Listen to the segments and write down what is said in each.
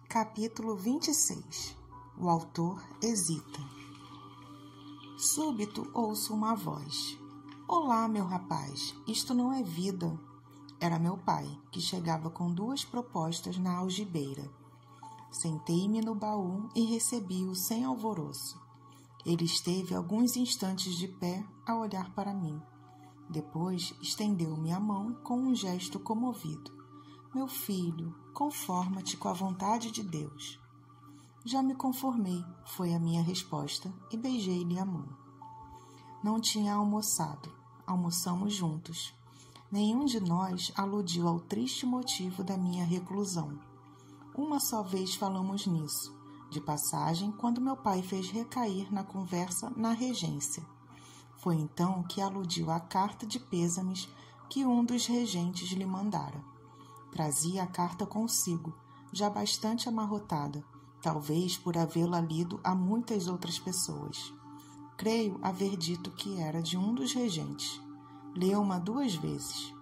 Capítulo 26. O autor hesita. Súbito ouço uma voz. Olá, meu rapaz, isto não é vida. Era meu pai, que chegava com 2 propostas na algibeira. Sentei-me no baú e recebi-o sem alvoroço. Ele esteve alguns instantes de pé a olhar para mim. Depois estendeu-me a mão com um gesto comovido. Meu filho, conforma-te com a vontade de Deus. Já me conformei, foi a minha resposta, e beijei-lhe a mão. Não tinha almoçado. Almoçamos juntos. Nenhum de nós aludiu ao triste motivo da minha reclusão. Uma só vez falamos nisso, de passagem, quando meu pai fez recair na conversa na regência. Foi então que aludiu à carta de pêsames que um dos regentes lhe mandara. Trazia a carta consigo, já bastante amarrotada, talvez por havê-la lido a muitas outras pessoas. Creio haver dito que era de um dos regentes. Leu-ma 2 vezes.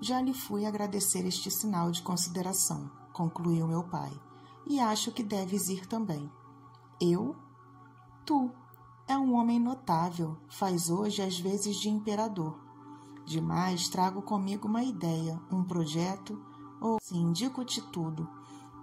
Já lhe fui agradecer este sinal de consideração, concluiu meu pai, e acho que deves ir também. Eu? Tu. É um homem notável, faz hoje as vezes de imperador. Demais trago comigo uma ideia, um projeto, ou se indico-te tudo.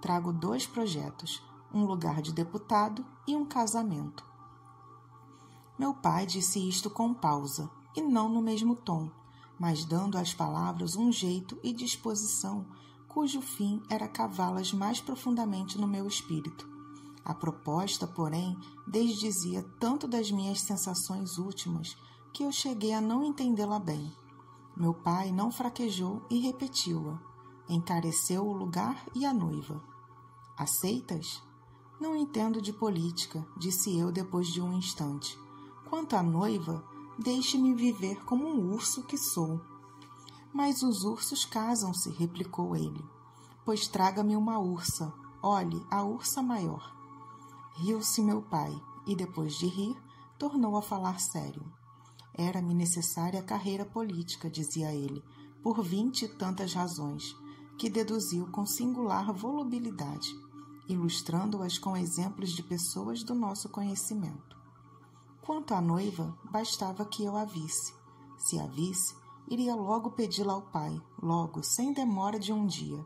Trago 2 projetos, um lugar de deputado e um casamento. Meu pai disse isto com pausa, e não no mesmo tom, mas dando às palavras um jeito e disposição cujo fim era cavá-las mais profundamente no meu espírito. A proposta, porém, desdizia tanto das minhas sensações últimas que eu cheguei a não entendê-la bem. Meu pai não fraquejou e repetiu-a. Encareceu o lugar e a noiva. Aceitas? Não entendo de política, disse eu depois de um instante. Quanto à noiva, deixe-me viver como um urso que sou. Mas os ursos casam-se, replicou ele. Pois traga-me uma ursa. Olhe, a ursa maior. Riu-se meu pai, e depois de rir, tornou a falar sério. Era-me necessária a carreira política, dizia ele, por 20 e tantas razões, que deduziu com singular volubilidade, ilustrando-as com exemplos de pessoas do nosso conhecimento. Quanto à noiva, bastava que eu a visse. Se a visse, iria logo pedi-la ao pai, logo, sem demora de um dia.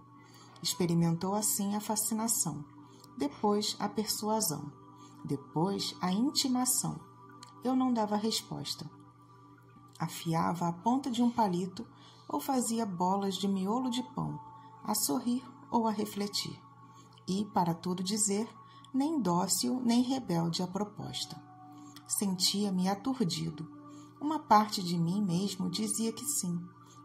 Experimentou assim a fascinação, depois a persuasão, depois a intimação. Eu não dava resposta. Afiava a ponta de um palito ou fazia bolas de miolo de pão, a sorrir ou a refletir. E, para tudo dizer, nem dócil nem rebelde à proposta. Sentia-me aturdido. Uma parte de mim mesmo dizia que sim,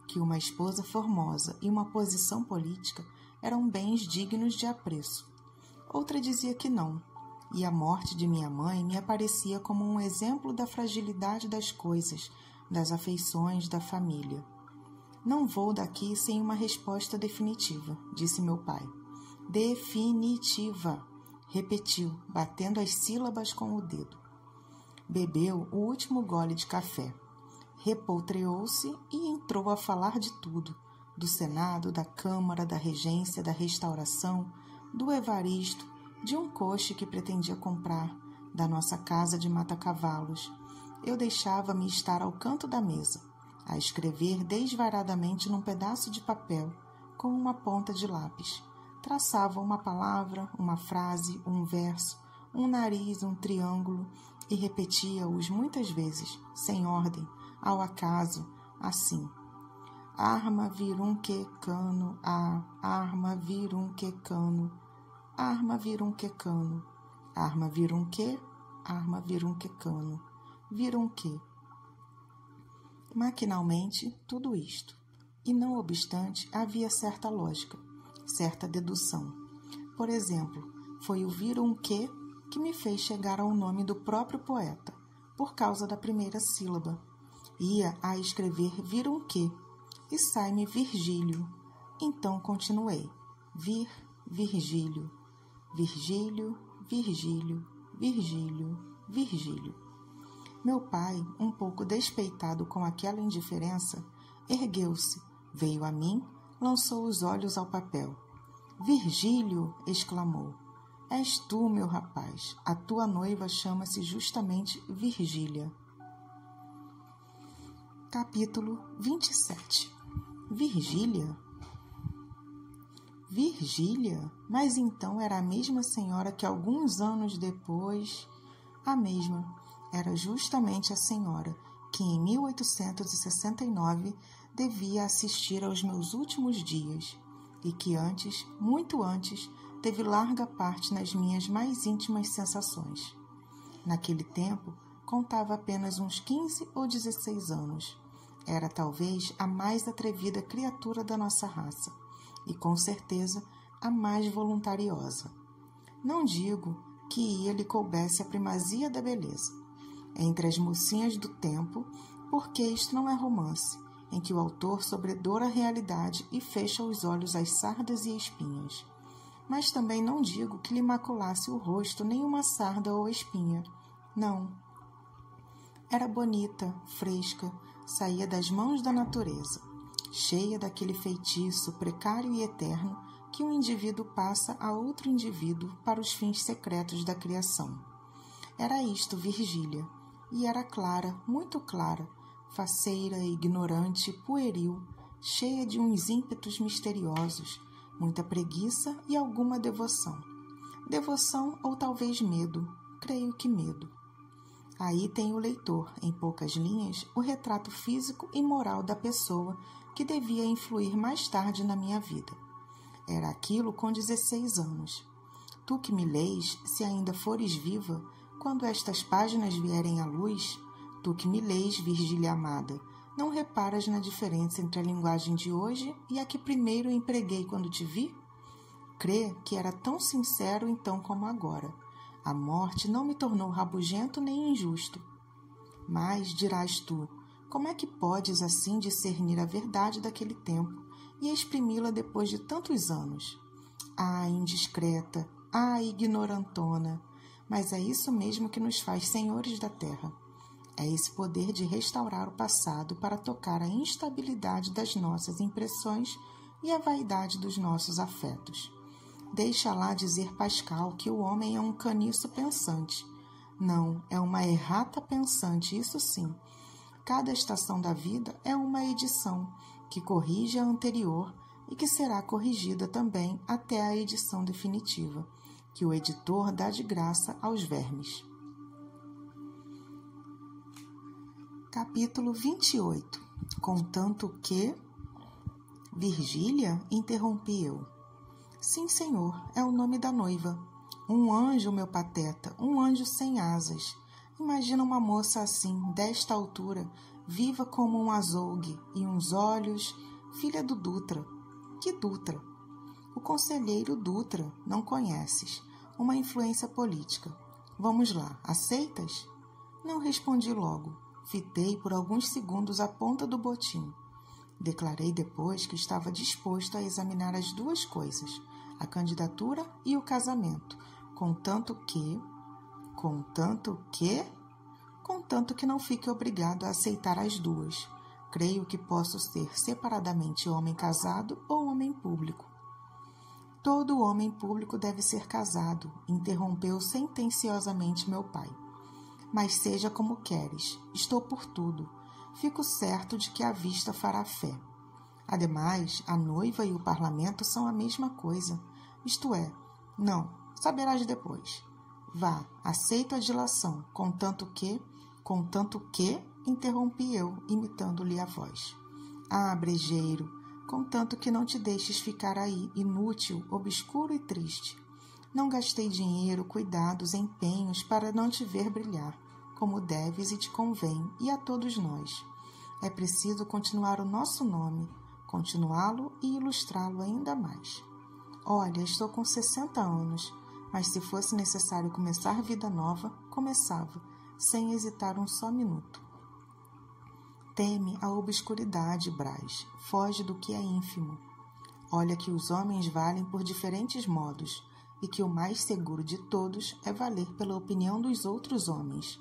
que uma esposa formosa e uma posição política eram bens dignos de apreço. Outra dizia que não, e a morte de minha mãe me aparecia como um exemplo da fragilidade das coisas, das afeições da família. Não vou daqui sem uma resposta definitiva, disse meu pai. Definitiva, repetiu, batendo as sílabas com o dedo. Bebeu o último gole de café. Repoltreou-se e entrou a falar de tudo, do Senado, da Câmara, da Regência, da Restauração, do Evaristo, de um coche que pretendia comprar, da nossa casa de mata-cavalos. Eu deixava-me estar ao canto da mesa, a escrever desvairadamente num pedaço de papel, com uma ponta de lápis. Traçava uma palavra, uma frase, um verso, um nariz, um triângulo, e repetia-os muitas vezes, sem ordem, ao acaso, assim. Arma virum que cano, arma virum que cano, arma virum que cano, arma virum que, arma virum que cano, virum que. Maquinalmente, tudo isto. E não obstante, havia certa lógica, certa dedução. Por exemplo, foi o virum que me fez chegar ao nome do próprio poeta, por causa da primeira sílaba. Ia a escrever virum que, e sai-me Virgílio. Então continuei. Virgílio, Virgílio, Virgílio, Virgílio, Virgílio. Meu pai, um pouco despeitado com aquela indiferença, ergueu-se, veio a mim, lançou os olhos ao papel. Virgílio! Exclamou. És tu, meu rapaz. A tua noiva chama-se justamente Virgília. Capítulo 27. Virgília? Virgília? Mas então era a mesma senhora que alguns anos depois... A mesma. Era justamente a senhora que em 1869 devia assistir aos meus últimos dias e que antes, muito antes, teve larga parte nas minhas mais íntimas sensações. Naquele tempo, contava apenas uns 15 ou 16 anos. Era talvez a mais atrevida criatura da nossa raça e, com certeza, a mais voluntariosa. Não digo que lhe coubesse a primazia da beleza entre as mocinhas do tempo, porque isto não é romance, em que o autor sobredoura a realidade e fecha os olhos às sardas e espinhas. Mas também não digo que lhe maculasse o rosto nenhuma sarda ou espinha. Não. Era bonita, fresca, saía das mãos da natureza, cheia daquele feitiço precário e eterno que um indivíduo passa a outro indivíduo para os fins secretos da criação. Era isto Virgília, e era clara, muito clara, faceira, ignorante, pueril, cheia de uns ímpetos misteriosos, muita preguiça e alguma devoção. Devoção ou talvez medo, creio que medo. Aí tem o leitor, em poucas linhas, o retrato físico e moral da pessoa que devia influir mais tarde na minha vida. Era aquilo com 16 anos. Tu que me lês, se ainda fores viva, quando estas páginas vierem à luz, tu que me lês, Virgília amada, não reparas na diferença entre a linguagem de hoje e a que primeiro empreguei quando te vi? Crê que era tão sincero então como agora. A morte não me tornou rabugento nem injusto. Mas, dirás tu, como é que podes assim discernir a verdade daquele tempo e exprimi-la depois de tantos anos? Ah, indiscreta! Ah, ignorantona! Mas é isso mesmo que nos faz senhores da terra. É esse poder de restaurar o passado para tocar a instabilidade das nossas impressões e a vaidade dos nossos afetos. Deixa lá dizer Pascal que o homem é um caniço pensante. Não, é uma errata pensante, isso sim. Cada estação da vida é uma edição que corrige a anterior e que será corrigida também até a edição definitiva, que o editor dá de graça aos vermes. Capítulo 28. Contanto que... Virgília? Interrompi eu. Sim, senhor, é o nome da noiva. Um anjo, meu pateta, um anjo sem asas. Imagina uma moça assim, desta altura, viva como um azougue, e uns olhos, filha do Dutra. Que Dutra? O conselheiro Dutra, não conheces. Uma influência política. Vamos lá, aceitas? Não respondi logo. Fitei por alguns segundos a ponta do botim. Declarei depois que estava disposto a examinar as duas coisas, a candidatura e o casamento, contanto que não fique obrigado a aceitar as duas. Creio que posso ser separadamente homem casado ou homem público. Todo homem público deve ser casado, interrompeu sentenciosamente meu pai. Mas seja como queres, estou por tudo. Fico certo de que a vista fará fé. Ademais, a noiva e o parlamento são a mesma coisa. Isto é, não, saberás depois. Vá, aceito a dilação, contanto que, interrompi eu, imitando-lhe a voz. Ah, brejeiro, contanto que não te deixes ficar aí, inútil, obscuro e triste. Não gastei dinheiro, cuidados, empenhos para não te ver brilhar, como deves e te convém, e a todos nós. É preciso continuar o nosso nome, continuá-lo e ilustrá-lo ainda mais. Olha, estou com 60 anos, mas se fosse necessário começar vida nova, começava, sem hesitar um só minuto. Teme a obscuridade, Brás, foge do que é ínfimo. Olha que os homens valem por diferentes modos, e que o mais seguro de todos é valer pela opinião dos outros homens.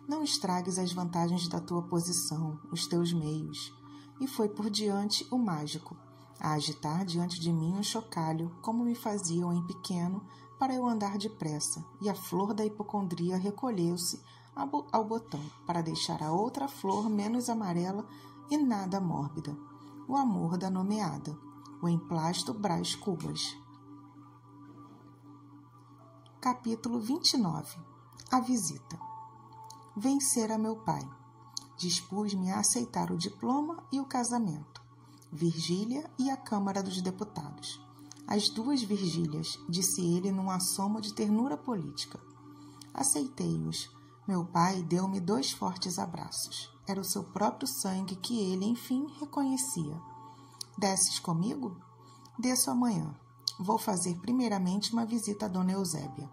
Não estragues as vantagens da tua posição, os teus meios. E foi por diante o mágico. a agitar diante de mim um chocalho, como me faziam em pequeno, para eu andar depressa, e a flor da hipocondria recolheu-se ao botão, para deixar a outra flor menos amarela e nada mórbida, o amor da nomeada, o emplasto Brás Cubas. Capítulo 29. A visita. Vencera meu pai. Dispus-me a aceitar o diploma e o casamento. Virgília e a Câmara dos Deputados. As duas Virgílias, disse ele num assomo de ternura política. Aceitei-os. Meu pai deu-me 2 fortes abraços. Era o seu próprio sangue que ele, enfim, reconhecia. Desces comigo? Desço amanhã. Vou fazer primeiramente uma visita a Dona Eusébia.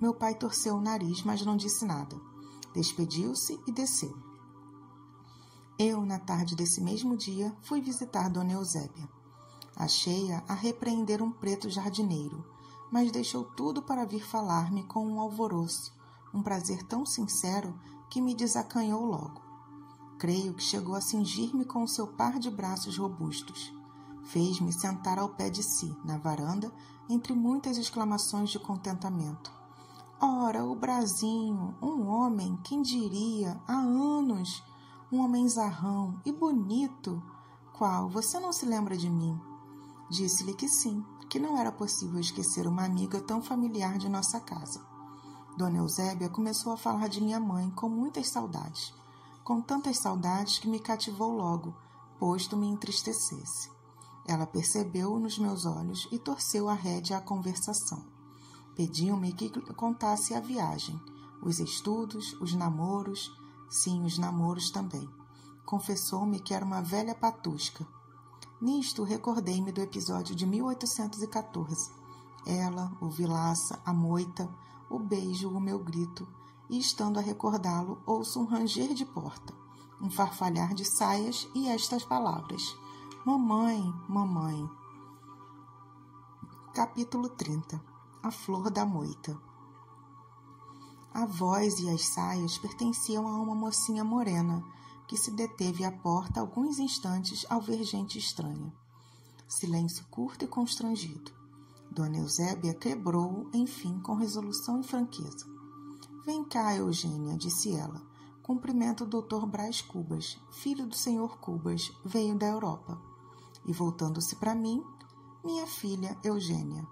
Meu pai torceu o nariz, mas não disse nada. Despediu-se e desceu. Eu, na tarde desse mesmo dia, fui visitar Dona Eusébia. Achei-a a repreender um preto jardineiro, mas deixou tudo para vir falar-me com um alvoroço, um prazer tão sincero que me desacanhou logo. Creio que chegou a cingir-me com o seu par de braços robustos. Fez-me sentar ao pé de si, na varanda, entre muitas exclamações de contentamento. Ora, o Brasinho, um homem, quem diria, há anos, um homem zarrão e bonito. Qual, você não se lembra de mim? Disse-lhe que sim, que não era possível esquecer uma amiga tão familiar de nossa casa. Dona Eusébia começou a falar de minha mãe com muitas saudades, com tantas saudades que me cativou logo, posto me entristecesse. Ela percebeu nos meus olhos e torceu a rédea à conversação. Pediu-me que contasse a viagem, os estudos, os namoros, sim, os namoros também. Confessou-me que era uma velha patusca. Nisto, recordei-me do episódio de 1814. Ela, o Vilaça, a moita, o beijo, o meu grito, e estando a recordá-lo, ouço um ranger de porta, um farfalhar de saias e estas palavras. Mamãe, mamãe. Capítulo 30. A flor da moita. A voz e as saias pertenciam a uma mocinha morena, que se deteve à porta alguns instantes ao ver gente estranha. Silêncio curto e constrangido. Dona Eusébia quebrou-o, enfim, com resolução e franqueza. Vem cá, Eugênia, disse ela. Cumprimento o Dr. Brás Cubas, filho do Sr. Cubas, veio da Europa. E voltando-se para mim, minha filha Eugênia.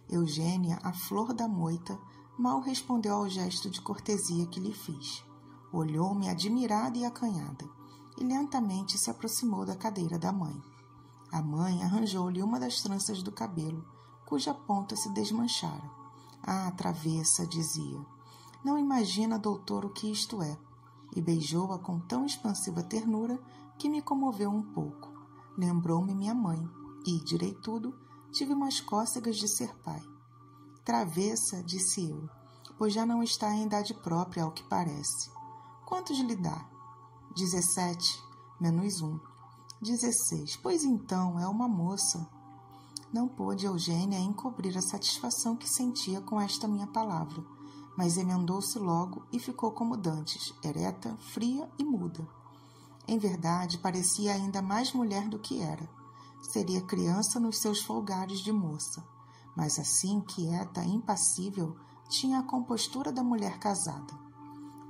Eugênia, a flor da moita, mal respondeu ao gesto de cortesia que lhe fiz. Olhou-me admirada e acanhada, e lentamente se aproximou da cadeira da mãe. A mãe arranjou-lhe uma das tranças do cabelo, cuja ponta se desmanchara. Ah, travessa, dizia. Não imagina, doutor, o que isto é. E beijou-a com tão expansiva ternura que me comoveu um pouco. Lembrou-me minha mãe, e, direi tudo, tive umas cócegas de ser pai. Travessa, disse eu, pois já não está em idade própria, ao que parece. Quantos lhe dá? 17, menos 1. 16. Pois então, é uma moça. Não pôde Eugênia encobrir a satisfação que sentia com esta minha palavra, mas emendou-se logo e ficou como dantes, ereta, fria e muda. Em verdade, parecia ainda mais mulher do que era. Seria criança nos seus folgares de moça, mas assim, quieta, impassível, tinha a compostura da mulher casada.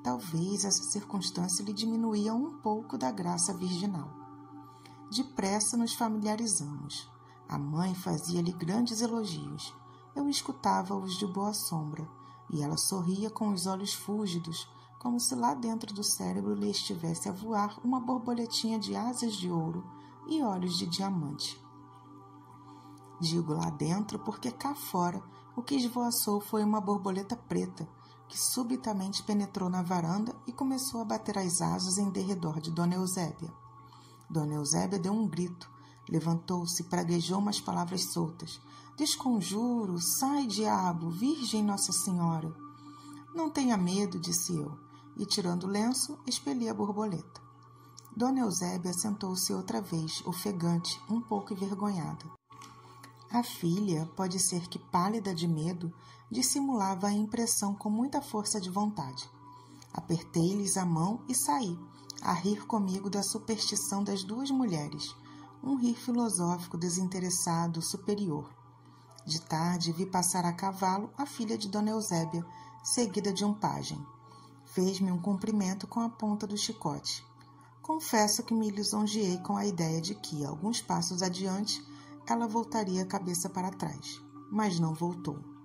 Talvez essa circunstância lhe diminuía um pouco da graça virginal. Depressa nos familiarizamos. A mãe fazia-lhe grandes elogios. Eu escutava-os de boa sombra, e ela sorria com os olhos fúlgidos, como se lá dentro do cérebro lhe estivesse a voar uma borboletinha de asas de ouro e olhos de diamante. Digo lá dentro porque cá fora o que esvoaçou foi uma borboleta preta, que subitamente penetrou na varanda e começou a bater as asas em derredor de Dona Eusébia. Dona Eusébia deu um grito, levantou-se e praguejou umas palavras soltas. Desconjuro, sai, diabo, Virgem Nossa Senhora. Não tenha medo, disse eu, e tirando o lenço, expeli a borboleta. Dona Eusébia sentou-se outra vez, ofegante, um pouco envergonhada. A filha, pode ser que pálida de medo, dissimulava a impressão com muita força de vontade. Apertei-lhes a mão e saí, a rir comigo da superstição das duas mulheres, um rir filosófico, desinteressado, superior. De tarde, vi passar a cavalo a filha de Dona Eusébia, seguida de um pajem. Fez-me um cumprimento com a ponta do chicote. Confesso que me lisonjeei com a ideia de que, alguns passos adiante, ela voltaria a cabeça para trás, mas não voltou.